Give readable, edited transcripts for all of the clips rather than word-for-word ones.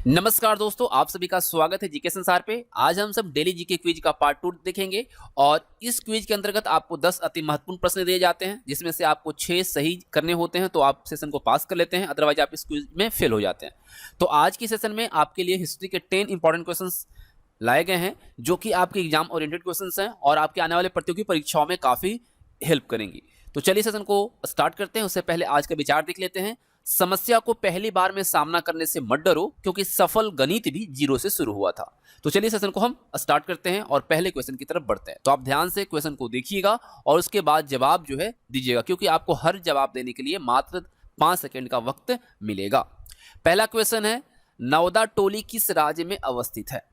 नमस्कार दोस्तों, आप सभी का स्वागत है जीके संसार पे। आज हम सब डेली जीके क्विज का पार्ट 2 देखेंगे और इस क्विज के अंतर्गत आपको 10 अति महत्वपूर्ण प्रश्न दिए जाते हैं, जिसमें से आपको 6 सही करने होते हैं तो आप सेशन को पास कर लेते हैं, अदरवाइज आप इस क्विज में फेल हो जाते हैं। तो आज की सेशन में आपके लिए हिस्ट्री के 10 इंपॉर्टेंट क्वेश्चन लाए गए हैं, जो कि आपके एग्जाम ओरिएंटेड क्वेश्चन हैं और आपके आने वाले प्रतियोगी परीक्षाओं में काफी हेल्प करेंगी। तो चलिए सेशन को स्टार्ट करते हैं। उससे पहले आज का विचार देख लेते हैं। समस्या को पहली बार में सामना करने से मत डरो, क्योंकि सफल गणित भी जीरो से शुरू हुआ था। तो चलिए सेशन को हम स्टार्ट करते हैं और पहले क्वेश्चन की तरफ बढ़ते हैं। तो आप ध्यान से क्वेश्चन को देखिएगा और उसके बाद जवाब जो है दीजिएगा, क्योंकि आपको हर जवाब देने के लिए मात्र 5 सेकंड का वक्त मिलेगा। पहला क्वेश्चन है, नवदा टोली किस राज्य में अवस्थित है?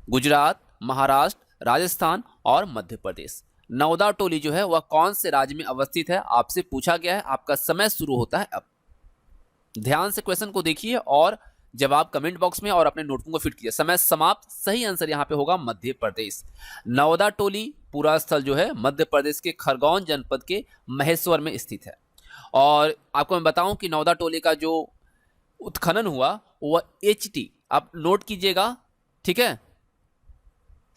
गुजरात, महाराष्ट्र, राजस्थान और मध्य प्रदेश। नवदा टोली जो है वह कौन से राज्य में अवस्थित है, आपसे पूछा गया है। आपका समय शुरू होता है अब। ध्यान से क्वेश्चन को देखिए और जवाब कमेंट बॉक्स में और अपने नोटबुक को फिट कीजिए। समय समाप्त। सही आंसर यहां पे होगा मध्य प्रदेश। नवदा टोली पूरा स्थल जो है मध्य प्रदेश के खरगोन जनपद के महेश्वर में स्थित है। और आपको मैं बताऊं कि नवदा टोली का जो उत्खनन हुआ वह एचटी, आप नोट कीजिएगा, ठीक है,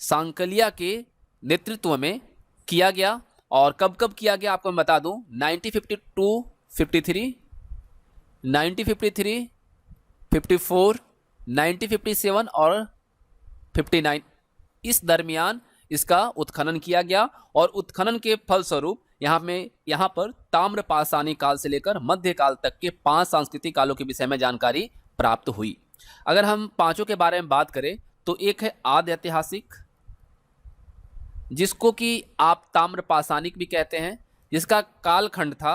सांकलिया के नेतृत्व में किया गया। और कब कब किया गया आपको मैं बता दूं, 1952, 53, 1953, 54, 1957 और 59, इस दरमियान इसका उत्खनन किया गया। और उत्खनन के फलस्वरूप यहाँ पर ताम्रपाषाणी काल से लेकर मध्यकाल तक के 5 सांस्कृतिक कालों के विषय में जानकारी प्राप्त हुई। अगर हम पांचों के बारे में बात करें तो एक है आद्य ऐतिहासिक, जिसको कि आप ताम्रपाषाणिक भी कहते हैं, जिसका कालखंड था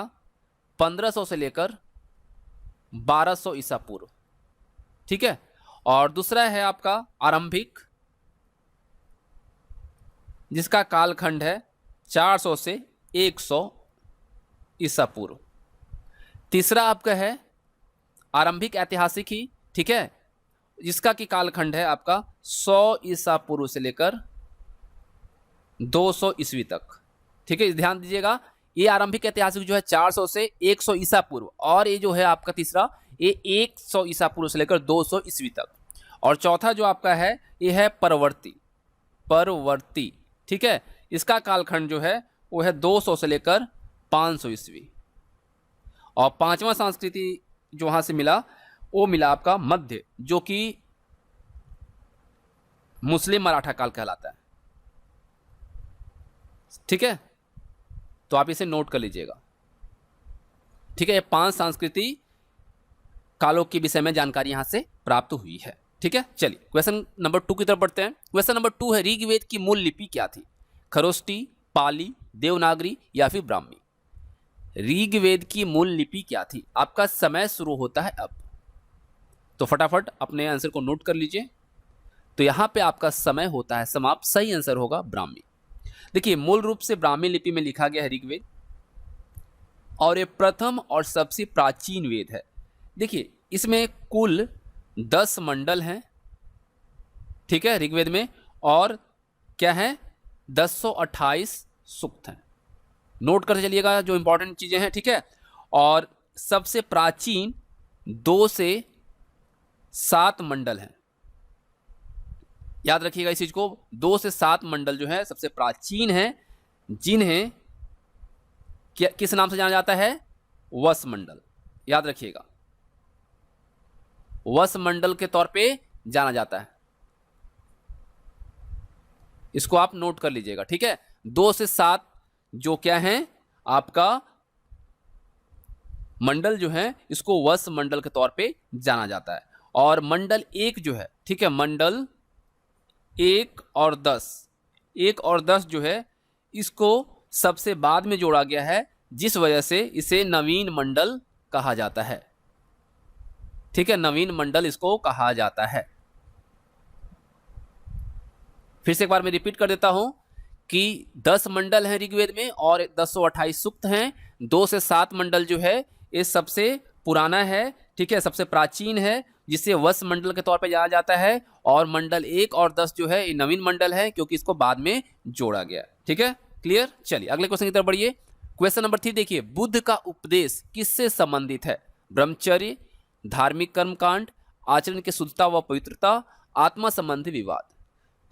1500 से लेकर 1200 ईसा पूर्व, ठीक है। और दूसरा है आपका आरंभिक, जिसका कालखंड है 400 से 100 ईसा पूर्व। तीसरा आपका है आरंभिक ऐतिहासिक ही, ठीक है, जिसका कि कालखंड है आपका 100 ईसा पूर्व से लेकर 200 ईस्वी तक, ठीक है। ध्यान दीजिएगा, ये आरंभिक ऐतिहासिक जो है 400 से 100 ईसा पूर्व, और ये जो है आपका तीसरा ये 100 ईसा पूर्व से लेकर 200 ईस्वी तक। और चौथा जो आपका है ये है परवर्ती, ठीक है, इसका कालखंड जो है वो है 200 से लेकर 500 ईस्वी। और पांचवा संस्कृति जो वहां से मिला वो मिला आपका मध्य, जो कि मुस्लिम मराठा काल कहलाता है, ठीक है। तो आप इसे नोट कर लीजिएगा, ठीक है। ये 5 सांस्कृतिक कालों के विषय में जानकारी यहां से प्राप्त हुई है, ठीक है। चलिए क्वेश्चन नंबर 2 की तरफ बढ़ते हैं। क्वेश्चन नंबर 2 है, ऋग्वेद की मूल लिपि क्या थी? खरोष्टी, पाली, देवनागरी या फिर ब्राह्मी? ऋग्वेद की मूल लिपि क्या थी? आपका समय शुरू होता है अब। तो फटाफट अपने आंसर को नोट कर लीजिए। तो यहां पे आपका समय होता है समाप्त। सही आंसर होगा ब्राह्मी। देखिए, मूल रूप से ब्राह्मी लिपि में लिखा गया है ऋग्वेद, और ये प्रथम और सबसे प्राचीन वेद है। देखिए, इसमें कुल 10 मंडल हैं, ठीक है, ऋग्वेद में, और क्या है 1028 सूक्त हैं। नोट कर चलिएगा जो इंपॉर्टेंट चीजें हैं, ठीक है। और सबसे प्राचीन 2 से 7 मंडल हैं, याद रखिएगा इस चीज को। 2 से 7 मंडल जो है सबसे प्राचीन हैं, जिन्हें किस नाम से जाना जाता है? वस मंडल। याद रखिएगा, वस मंडल के तौर पे जाना जाता है। इसको आप नोट कर लीजिएगा, ठीक है। 2 से 7 जो क्या है आपका मंडल जो है, इसको वस मंडल के तौर पे जाना जाता है। और मंडल 1 जो है, ठीक है, मंडल 1 और 10 जो है, इसको सबसे बाद में जोड़ा गया है, जिस वजह से इसे नवीन मंडल कहा जाता है, ठीक है। नवीन मंडल इसको कहा जाता है। फिर से एक बार मैं रिपीट कर देता हूं कि 10 मंडल हैं ऋग्वेद में और 1028 सूक्त हैं। 2 से 7 मंडल जो है ये सबसे पुराना है, ठीक है, सबसे प्राचीन है, जिसे वस मंडल के तौर पे जाना जाता है। और मंडल 1 और 10 जो है ये नवीन मंडल है, क्योंकि इसको बाद में जोड़ा गया, ठीक है। क्लियर? चलिए अगले क्वेश्चन की तरफ बढ़िए। क्वेश्चन नंबर 3 देखिए, बुद्ध का उपदेश किससे संबंधित है? ब्रह्मचर्य, धार्मिक कर्मकांड, आचरण की शुद्धता व पवित्रता, आत्मा संबंधी विवाद।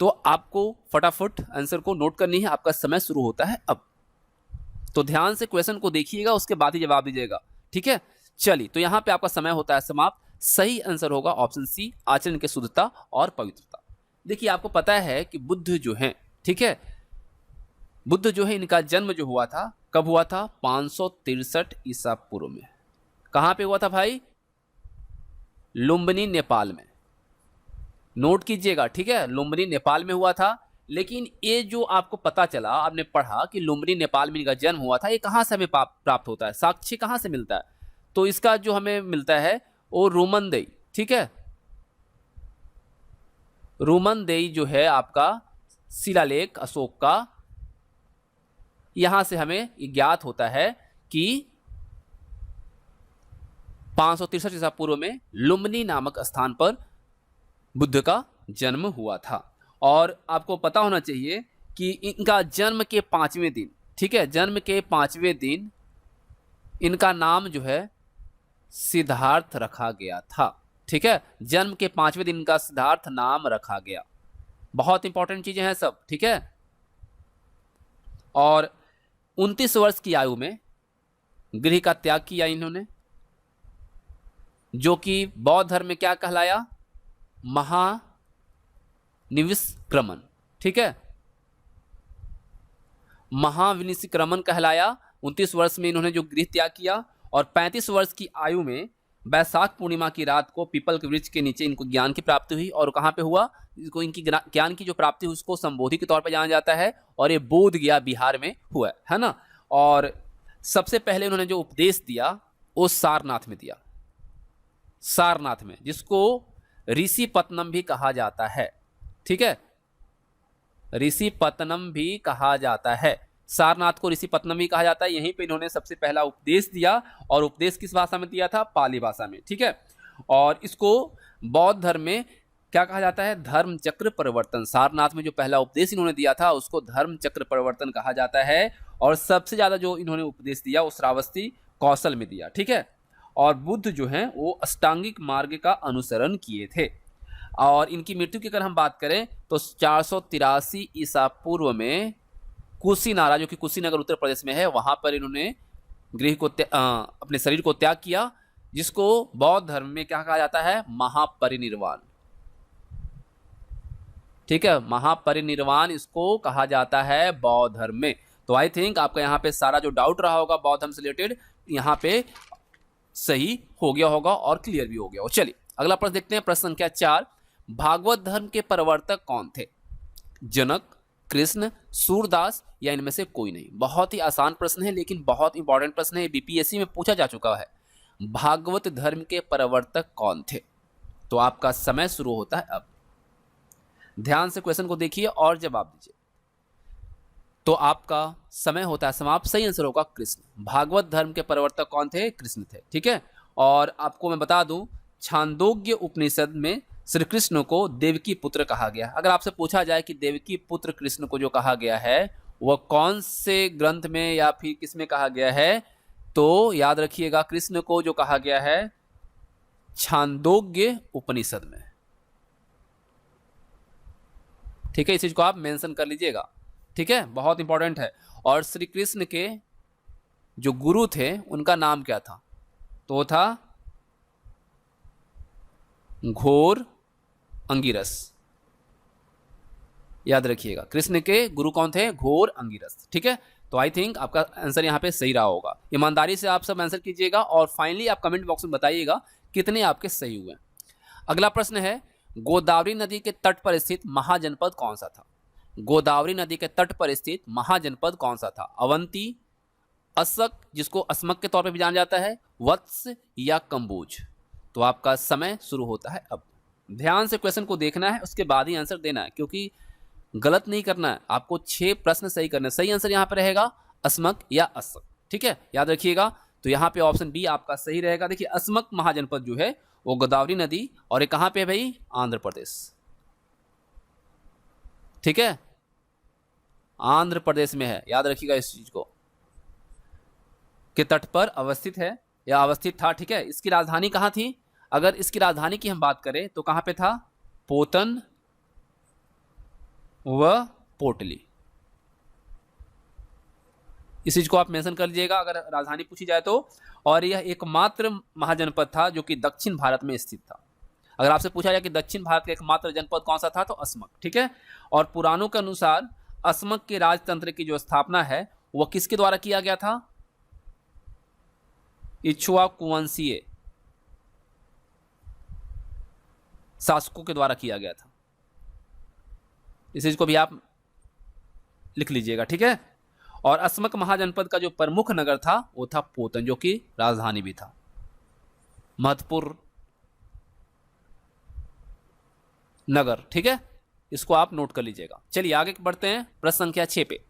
तो आपको फटाफट आंसर को नोट करनी है, आपका समय शुरू होता है अब। तो ध्यान से क्वेश्चन को देखिएगा, उसके बाद ही जवाब दीजिएगा, ठीक है। चलिए, तो यहाँ पे आपका समय होता है समाप्त। सही आंसर होगा ऑप्शन सी, आचरण की शुद्धता और पवित्रता। देखिए, आपको पता है कि बुद्ध जो है, ठीक है, बुद्ध जो है इनका जन्म जो हुआ था, कब हुआ था? 563 ईसा पूर्व में। कहां पे हुआ था भाई? लुम्बिनी, नेपाल में। नोट कीजिएगा, ठीक है, लुम्बिनी नेपाल में हुआ था। लेकिन ये जो आपको पता चला, आपने पढ़ा कि लुम्बिनी नेपाल में इनका जन्म हुआ था, ये कहां से हमें प्राप्त होता है? साक्ष्य कहां से मिलता है? तो इसका जो हमें मिलता है वो रोमनदेई, ठीक है, रोमनदेई जो है आपका शिलालेख अशोक का, यहां से हमें ज्ञात होता है कि 563 ईसा पूर्व में लुम्बिनी नामक स्थान पर बुद्ध का जन्म हुआ था। और आपको पता होना चाहिए कि इनका जन्म के 5वें दिन, ठीक है, जन्म के 5वें दिन इनका नाम जो है सिद्धार्थ रखा गया था, ठीक है, जन्म के 5वें दिन इनका सिद्धार्थ नाम रखा गया। बहुत इंपॉर्टेंट चीजें हैं सब, ठीक है। और 29 वर्ष की आयु में गृह का त्याग किया इन्होंने, जो कि बौद्ध धर्म में क्या कहलाया? महानिविष्क्रमण, ठीक है, महाविनिष्क्रमण कहलाया। 29 वर्ष में इन्होंने जो गृह त्याग किया, और 35 वर्ष की आयु में वैशाख पूर्णिमा की रात को पीपल के वृक्ष के नीचे इनको ज्ञान की प्राप्ति हुई। और कहाँ पे हुआ? इसको इनकी ज्ञान की जो प्राप्ति हुई उसको संबोधि के तौर पर जाना जाता है, और ये बोध गया बिहार में हुआ है ना। और सबसे पहले उन्होंने जो उपदेश दिया वो सारनाथ में दिया, सारनाथ में, जिसको ऋषिपत्तनम भी कहा जाता है, ठीक है, ऋषिपत्तनम भी कहा जाता है। सारनाथ को ऋषिपत्तनम भी कहा जाता है। यहीं पे इन्होंने सबसे पहला उपदेश दिया, और उपदेश किस भाषा में दिया था? पाली भाषा में, ठीक है। और इसको बौद्ध धर्म में क्या कहा जाता है? धर्म चक्र परिवर्तन। सारनाथ में जो पहला उपदेश इन्होंने दिया था उसको धर्म चक्र परिवर्तन कहा जाता है। और सबसे ज्यादा जो इन्होंने उपदेश दिया वो श्रावस्ती कौशल में दिया, ठीक है। और बुद्ध जो है वो अष्टांगिक मार्ग का अनुसरण किए थे। और इनकी मृत्यु की अगर हम बात करें तो 483 ईसा पूर्व में कुशीनारा, जो कि कुशीनगर उत्तर प्रदेश में है, वहां पर इन्होंने गृह को अपने शरीर को त्याग किया, जिसको बौद्ध धर्म में क्या कहा जाता है? महापरिनिर्वाण, ठीक है, महापरिनिर्वाण इसको कहा जाता है बौद्ध धर्म में। तो आई थिंक आपका यहाँ पे सारा जो डाउट रहा होगा बौद्ध धर्म से रिलेटेड, यहाँ पे सही हो गया होगा और क्लियर भी हो गया हो। चलिए अगला प्रश्न देखते हैं, प्रश्न संख्या 4। भागवत धर्म के प्रवर्तक कौन थे? जनक, कृष्ण, सूरदास या इनमें से कोई नहीं? बहुत ही आसान प्रश्न है, लेकिन बहुत इंपॉर्टेंट प्रश्न है, बीपीएससी में पूछा जा चुका है। भागवत धर्म के प्रवर्तक कौन थे? तो आपका समय शुरू होता है अब। ध्यान से क्वेश्चन को देखिए और जवाब दीजिए। तो आपका समय होता है समाप्त। सही आंसर होगा कृष्ण। भागवत धर्म के प्रवर्तक कौन थे? कृष्ण थे, ठीक है। और आपको मैं बता दूं, छांदोग्य उपनिषद में श्री कृष्ण को देवकी पुत्र कहा गया। अगर आपसे पूछा जाए कि देवकी पुत्र कृष्ण को जो कहा गया है वह कौन से ग्रंथ में या फिर किस में कहा गया है, तो याद रखिएगा कृष्ण को जो कहा गया है छांदोग्य उपनिषद में, ठीक है। इस चीज को आप मेंशन कर लीजिएगा, ठीक है, बहुत इंपॉर्टेंट है। और श्री कृष्ण के जो गुरु थे उनका नाम क्या था? तो वो था घोर अंगिरस। याद रखिएगा कृष्ण के गुरु कौन थे? घोर अंगिरस, ठीक है। तो आई थिंक आपका आंसर यहाँ पे सही रहा होगा। ईमानदारी से आप सब आंसर कीजिएगा और फाइनली आप कमेंट बॉक्स में बताइएगा कितने आपके सही हुए। अगला प्रश्न है, गोदावरी नदी के तट पर स्थित महाजनपद कौन सा था? गोदावरी नदी के तट पर स्थित महाजनपद कौन सा था? अवंती, असक जिसको अस्मक के तौर पर भी जाना जाता है, वत्स या कंबोज? तो आपका समय शुरू होता है अब। ध्यान से क्वेश्चन को देखना है, उसके बाद ही आंसर देना है, क्योंकि गलत नहीं करना है। आपको 6 प्रश्न सही करने। सही आंसर यहाँ पे रहेगा अस्मक या असक, ठीक है, याद रखिएगा। तो यहाँ पे ऑप्शन बी आपका सही रहेगा। देखिए अस्मक महाजनपद जो है वो गोदावरी नदी, और ये कहाँ पे है भाई? आंध्र प्रदेश, ठीक है, आंध्र प्रदेश में है। याद रखिएगा इस चीज को, के तट पर अवस्थित है या अवस्थित था, ठीक है। इसकी राजधानी कहाँ थी? अगर इसकी राजधानी की हम बात करें तो कहां पे था? पोतन व पोटली। इस चीज को आप मेंशन कर लीजिएगा अगर राजधानी पूछी जाए तो। और यह एकमात्र महाजनपद था जो कि दक्षिण भारत में स्थित था। अगर आपसे पूछा जाए कि दक्षिण भारत का एकमात्र जनपद कौन सा था, तो अस्मक। ठीक है। और पुराणों के अनुसार अस्मक के राजतंत्र की जो स्थापना है वह किसके द्वारा किया गया था? इक्ष्वाकुवंशीय शासकों के द्वारा किया गया था। इस चीज को भी आप लिख लीजिएगा। ठीक है। और अस्मक महाजनपद का जो प्रमुख नगर था वो था पोतन, जो कि राजधानी भी था, महत्वपूर्ण नगर। ठीक है, इसको आप नोट कर लीजिएगा। चलिए आगे बढ़ते हैं प्रश्न संख्या 6 पे।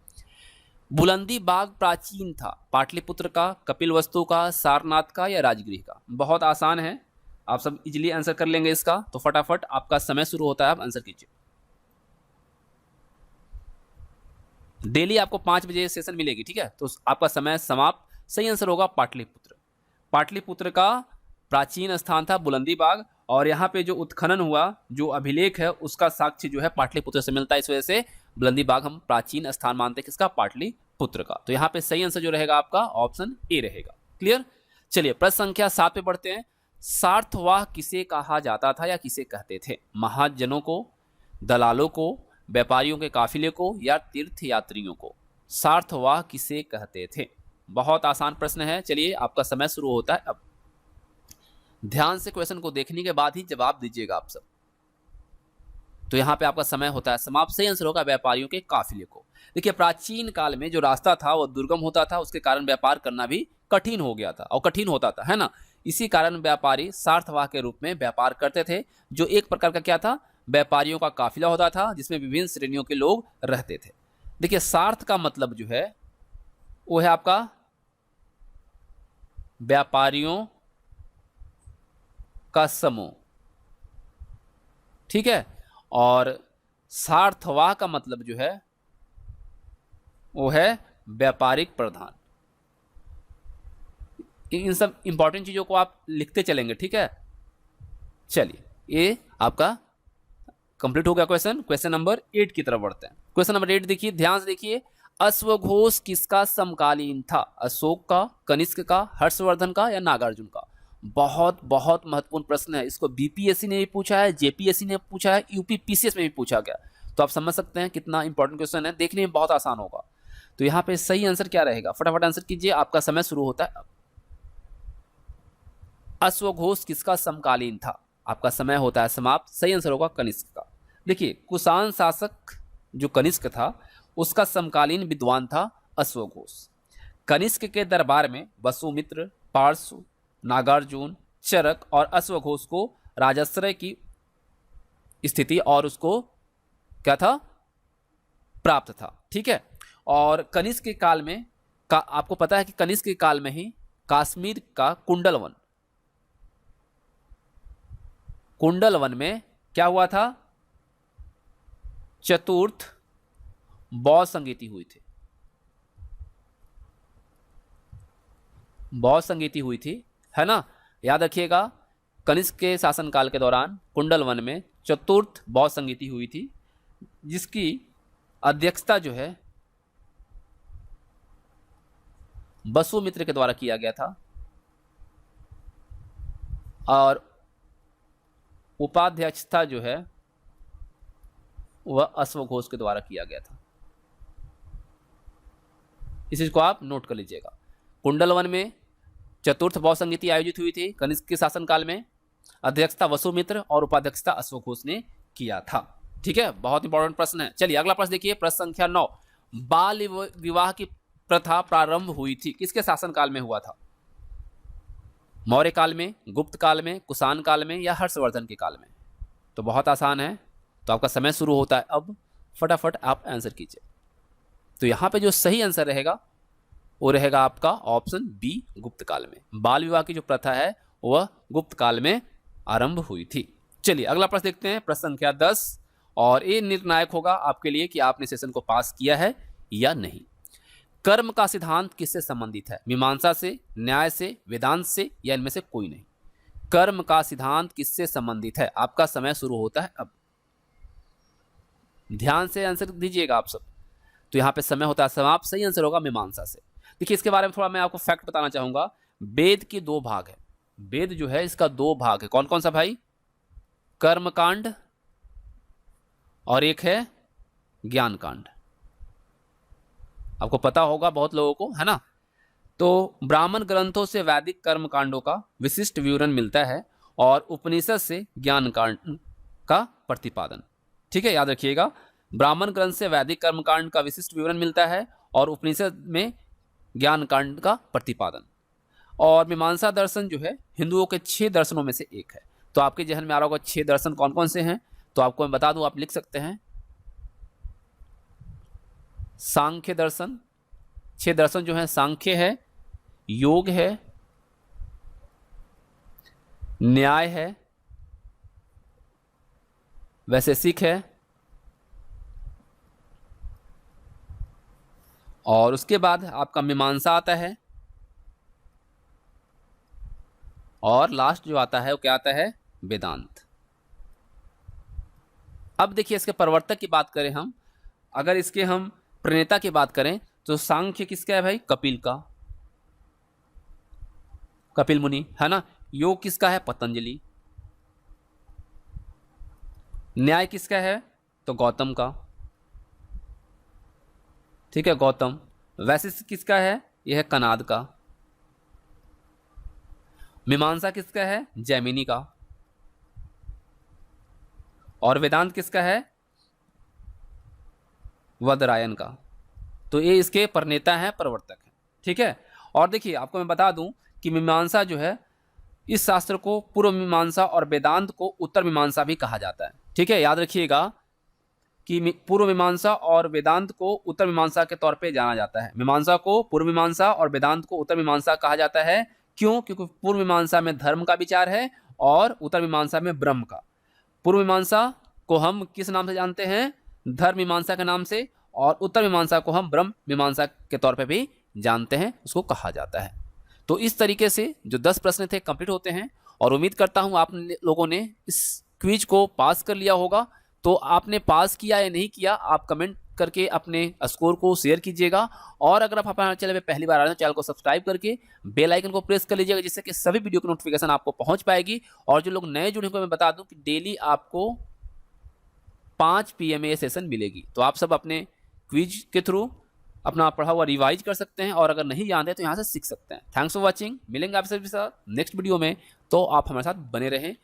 बुलंदी बाग प्राचीन था पाटलिपुत्र का, कपिलवस्तु का, सारनाथ का या राजगृह का? बहुत आसान है, आप सब इजीली आंसर कर लेंगे इसका। तो फटाफट आपका समय शुरू होता है, आप आंसर कीजिए। डेली आपको 5 बजे सेशन मिलेगी। ठीक है, तो आपका समय समाप्त। सही आंसर होगा पाटलिपुत्र। पाटलिपुत्र का प्राचीन स्थान था बुलंदी बाग, और यहाँ पे जो उत्खनन हुआ, जो अभिलेख है, उसका साक्ष्य जो है पाटलिपुत्र से मिलता है। इस वजह से बुलंदी बाग हम प्राचीन स्थान मानते हैं किसका? पाटलिपुत्र का। तो यहाँ पे सही आंसर जो रहेगा आपका ऑप्शन ए रहेगा। क्लियर। चलिए प्रश्न संख्या 7 पे बढ़ते हैं। सार्थवाह किसे कहा जाता था या किसे कहते थे? महाजनों को, दलालों को, व्यापारियों के काफिले को या तीर्थ यात्रियों को? सार्थवाह किसे कहते थे? बहुत आसान प्रश्न है। चलिए आपका समय शुरू होता है अब। ध्यान से क्वेश्चन को देखने के बाद ही जवाब दीजिएगा आप सब। तो यहाँ पे आपका समय होता है समाप्त। सही आंसर होगा व्यापारियों के काफिले को। देखिए प्राचीन काल में जो रास्ता था वो दुर्गम होता था, उसके कारण व्यापार करना भी कठिन हो गया था और कठिन होता था, है ना। इसी कारण व्यापारी सार्थवाह के रूप में व्यापार करते थे, जो एक प्रकार का क्या था? व्यापारियों का काफिला होता था, जिसमें विभिन्न श्रेणियों के लोग रहते थे। देखिए सार्थ का मतलब जो है वो है आपका व्यापारियों का समूह। ठीक है। और सार्थवाह का मतलब जो है वो है व्यापारिक प्रधान। इन सब इंपॉर्टेंट चीजों को आप लिखते चलेंगे। ठीक है। चलिए ये आपका कंप्लीट हो गया क्वेश्चन। क्वेश्चन नंबर 8 की तरफ बढ़ते हैं। क्वेश्चन नंबर 8 देखिए, ध्यान से देखिए। अश्वघोष किसका समकालीन था? अशोक का, कनिष्क का, हर्षवर्धन का या नागार्जुन का? बहुत बहुत महत्वपूर्ण प्रश्न है। इसको बीपीएससी ने भी पूछा है, जेपीएससी ने पूछा है, यूपी पीसीएस में भी पूछा गया। तो आप समझ सकते हैं कितना इंपॉर्टेंट क्वेश्चन है, देखने में बहुत आसान होगा। तो यहाँ पे सही आंसर क्या रहेगा? फटाफट आंसर कीजिए, आपका समय शुरू होता है अब। अश्वघोष किसका समकालीन था? आपका समय होता है समाप्त। सही आंसर होगा कनिष्क का। देखिए कुषाण शासक जो कनिष्क था उसका समकालीन विद्वान था अश्वघोष। कनिष्क के दरबार में वसुमित्र, पार्श्व, नागार्जुन, चरक और अश्वघोष को राजाश्रय की स्थिति और उसको क्या था? प्राप्त था। ठीक है। और कनिष्क के काल में आपको पता है कि कनिष्क के काल में ही कश्मीर का कुंडलवन में क्या हुआ था? चतुर्थ बौद्ध संगीति हुई थी। बौद्ध संगीति हुई थी, है ना। याद रखिएगा कनिष्क के शासनकाल के दौरान कुंडलवन में चतुर्थ बौद्ध संगीति हुई थी, जिसकी अध्यक्षता जो है वसुमित्र के द्वारा किया गया था और उपाध्यक्षता जो है वह अश्वघोष के द्वारा किया गया था। इस चीज को आप नोट कर लीजिएगा। कुंडलवन में चतुर्थ बौद्ध संगीति आयोजित हुई थी कनिष्क के शासनकाल में। अध्यक्षता वसुमित्र और उपाध्यक्षता अश्वघोष ने किया था। ठीक है, बहुत इंपॉर्टेंट प्रश्न है। चलिए अगला प्रश्न देखिए, प्रश्न संख्या 9। बाल विवाह की प्रथा प्रारंभ हुई थी किसके शासनकाल में हुआ था? मौर्य काल में, गुप्त काल में, कुषाण काल में या हर्षवर्धन के काल में? तो बहुत आसान है। तो आपका समय शुरू होता है अब। फटाफट आप आंसर कीजिए। तो यहाँ पे जो सही आंसर रहेगा वो रहेगा आपका ऑप्शन बी, गुप्त काल में। बाल विवाह की जो प्रथा है वह गुप्त काल में आरंभ हुई थी। चलिए अगला प्रश्न देखते हैं, प्रश्न संख्या 10। और ये निर्णायक होगा आपके लिए कि आपने सेशन को पास किया है या नहीं। कर्म का सिद्धांत किससे संबंधित है? मीमांसा से, न्याय से, वेदांत से या इनमें से कोई नहीं? कर्म का सिद्धांत किससे संबंधित है? आपका समय शुरू होता है अब। ध्यान से आंसर दीजिएगा आप सब। तो यहाँ पे समय होता है समाप्त, सही आंसर होगा मीमांसा से। देखिए इसके बारे में थोड़ा मैं आपको फैक्ट बताना चाहूंगा। वेद के 2 भाग है। वेद जो है इसका 2 भाग है। कौन कौन सा भाई? कर्म कांड और एक है ज्ञान कांड। आपको पता होगा बहुत लोगों को, है ना। तो ब्राह्मण ग्रंथों से वैदिक कर्म कांडों का विशिष्ट विवरण मिलता है और उपनिषद से ज्ञान कांड का प्रतिपादन। ठीक है, याद रखिएगा, ब्राह्मण ग्रंथ से वैदिक कर्म कांड का विशिष्ट विवरण मिलता है और उपनिषद में ज्ञान कांड का प्रतिपादन। और मीमांसा दर्शन जो है हिंदुओं के 6 दर्शनों में से एक है। तो आपके जहन में आ रहा होगा 6 दर्शन कौन कौन से हैं, तो आपको मैं बता दूं, आप लिख सकते हैं। सांख्य दर्शन, 6 दर्शन जो है, सांख्य है, योग है, न्याय है, वैशेषिक है, और उसके बाद आपका मीमांसा आता है, और लास्ट जो आता है वो क्या आता है? वेदांत। अब देखिए इसके प्रवर्तक की बात करें हम, अगर इसके हम प्रणेता की बात करें तो सांख्य किसका है भाई? कपिल का, कपिल मुनि, है ना। योग किसका है? पतंजलि। न्याय किसका है? तो गौतम का, ठीक है, गौतम। वैशिष्ट किसका है? यह है कनाद का। मीमांसा किसका है? जैमिनी का। और वेदांत किसका है? वदरायन का। तो ये इसके प्रणेता हैं, प्रवर्तक हैं। ठीक है, और देखिए आपको मैं बता दूं कि मीमांसा जो है, इस शास्त्र को पूर्व मीमांसा और वेदांत को उत्तर मीमांसा भी कहा जाता है। ठीक है, याद रखिएगा कि पूर्व मीमांसा और वेदांत को उत्तर मीमांसा के तौर पे जाना जाता है। मीमांसा को पूर्व मीमांसा और वेदांत को उत्तर मीमांसा कहा जाता है। क्यों? क्योंकि पूर्व मीमांसा में धर्म का विचार है और उत्तर मीमांसा में ब्रह्म का। पूर्व मीमांसा को हम किस नाम से जानते हैं? धर्म मीमांसा के नाम से, और उत्तर मीमांसा को हम ब्रह्म मीमांसा के तौर पे भी जानते हैं, उसको कहा जाता है। तो इस तरीके से जो 10 प्रश्न थे कंप्लीट होते हैं, और उम्मीद करता हूं आप लोगों ने इस क्विज को पास कर लिया होगा। तो आपने पास किया या नहीं किया, आप कमेंट करके अपने स्कोर को शेयर कीजिएगा। और अगर आप हमारे चैनल पे पहली बार आ रहे हैं, चैनल को सब्सक्राइब करके बेल आइकन को प्रेस कर लीजिएगा, जिससे कि सभी वीडियो की नोटिफिकेशन आपको पहुंच पाएगी। और जो लोग नए जुड़े हैं, मैं बता दूं कि डेली आपको 5 PM ये सेशन मिलेगी। तो आप सब अपने क्विज के थ्रू अपना पढ़ा हुआ रिवाइज कर सकते हैं, और अगर नहीं जानते तो यहाँ से सीख सकते हैं। Thanks for watching. मिलेंगे आप सभी के साथ नेक्स्ट वीडियो में, तो आप हमारे साथ बने रहें।